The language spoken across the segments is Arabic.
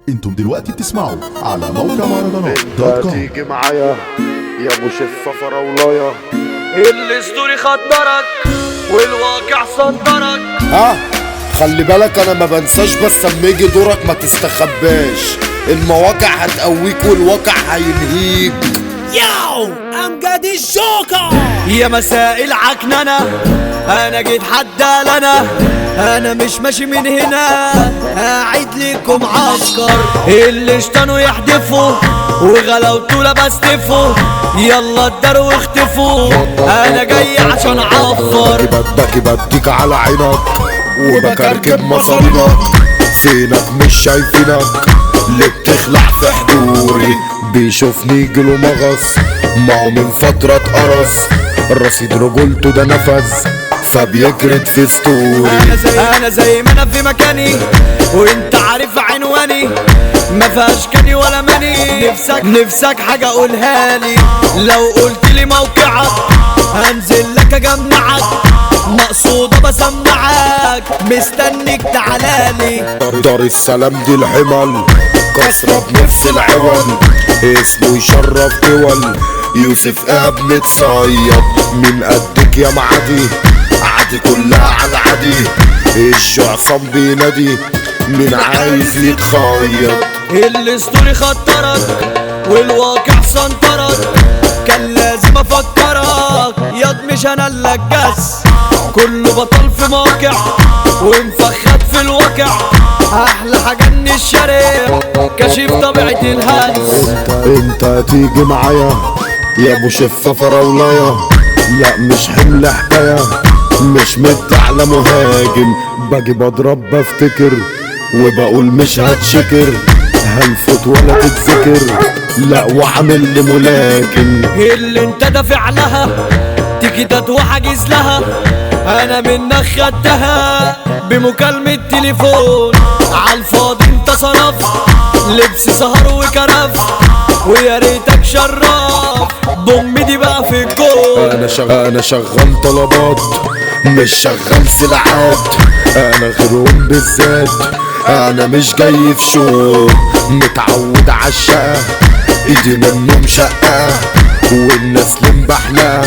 انتم دلوقتي بتسمعوا على موقع مهرجانات انت تيجي معايا يا ابو شفه فراولايه. الاسطوري خدرك والواقع صدرك. خلي بالك انا ما بنساش، بس اما يجي دورك ما تستخباش. المواقع هتقويك والواقع هينهيك. ياو امجد الجوكر يا مساء العكننة، انا جيت حد انا مش ماشي من هنا، قاعد ليكم عسكر اللي اشتنوا يحدفوا وغلاوتوا لبستفوا، يلا اداروا واختفوا، انا جاي عشان اعفر. بديك على عينك وبكركب مصارينك، فينك مش شايفينك اللي بتخلع في حضوري. بيشوفني يجيله مغص، ما هو من فترة اتقرص، الرصيد رجولته ده نفذ فبيجرد في ستوري. انا زي ما انا في مكاني وانت عارف عنواني، ما فيهاش كاني ولا ماني. نفسك حاجة قولها لي، لو قلت لي موقعك هنزل لك اجمعك، مقصودة بسمعك مستنيك تعالالي. دار السلام دي الحمل كسرة بنفس العول، اسمه يشرف دول. يوسف اب متصيد من قدك يا معدي، عادي كلها على عادي. الجعصام بينادي من عايز يتخيط. الاسطوري خطرك والواقع سنطرك، كان لازم افكرك ياض مش انا اللي الجس. كله بطل في موقع ومفخد في الواقع، احلى حاجة ان الشارع كشف طبيعة الهلس. انت تيجي معايا يا ابو شفه فراولايه، لا مش حمل حكايه، مش على مهاجم. باجي بضرب بفتكر وبقول مش هتشكر، هنفوت ولا تتذكر، لا وعامل لي ملاكم. اللي انت دافع لها تيكيتات وحاجز لها، انا منك خدتها بمكالمة تليفون. عالفاضي انت صرفت لبس سهر وكرفت، ويا ريتك شرف ضم دي بقى في الجول. انا شغال طلبات مش شغال سلعات، انا غيرهم بالذات، انا مش جاي في شو. متعود عالشقة ايدي منهم شقة والناس لمبحنا،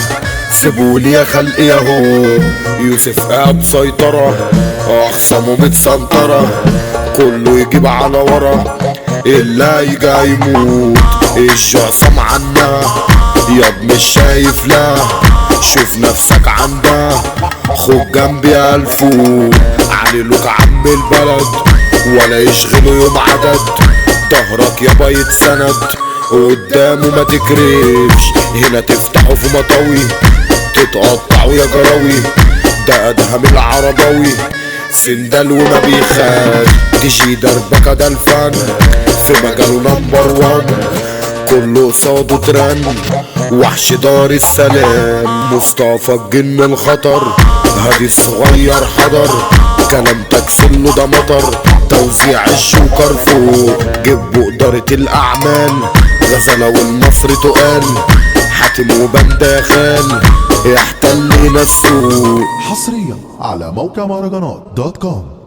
سيبولي يا خلقي ياهو. يوسف قاعد سيطرة اخصامه متسنطرة، كله يجيب على ورا اللي يجي يموت. الجعصام عنا ياض مش شايف، لا شوف نفسك عندها، خد جنبي الفوت. عليلوك عم البلد ولا يشغلوا يوم عدد، ظهرك يابا يتسند قدامه ما تكرفش. هنا تفتحوا في مطاوي تتقطعوا يا جراوي، ده ادهم العرباوي سندال وما بيخاف. تيجي دربكة ده الفن في مجاله نمبر وان، كله قصاده ترن وحش دار السلام. مصطفى الجن الخطر هادي الصغير حضر، كلام تكسله ده مطر، توزيع الجوكر فوق. جيبوا إدارة الأعمال غزلة والمصري تقال، حاتم وبندا خال يحتل لنا السوق. حصريا على موقع مهرجانات دوت كوم.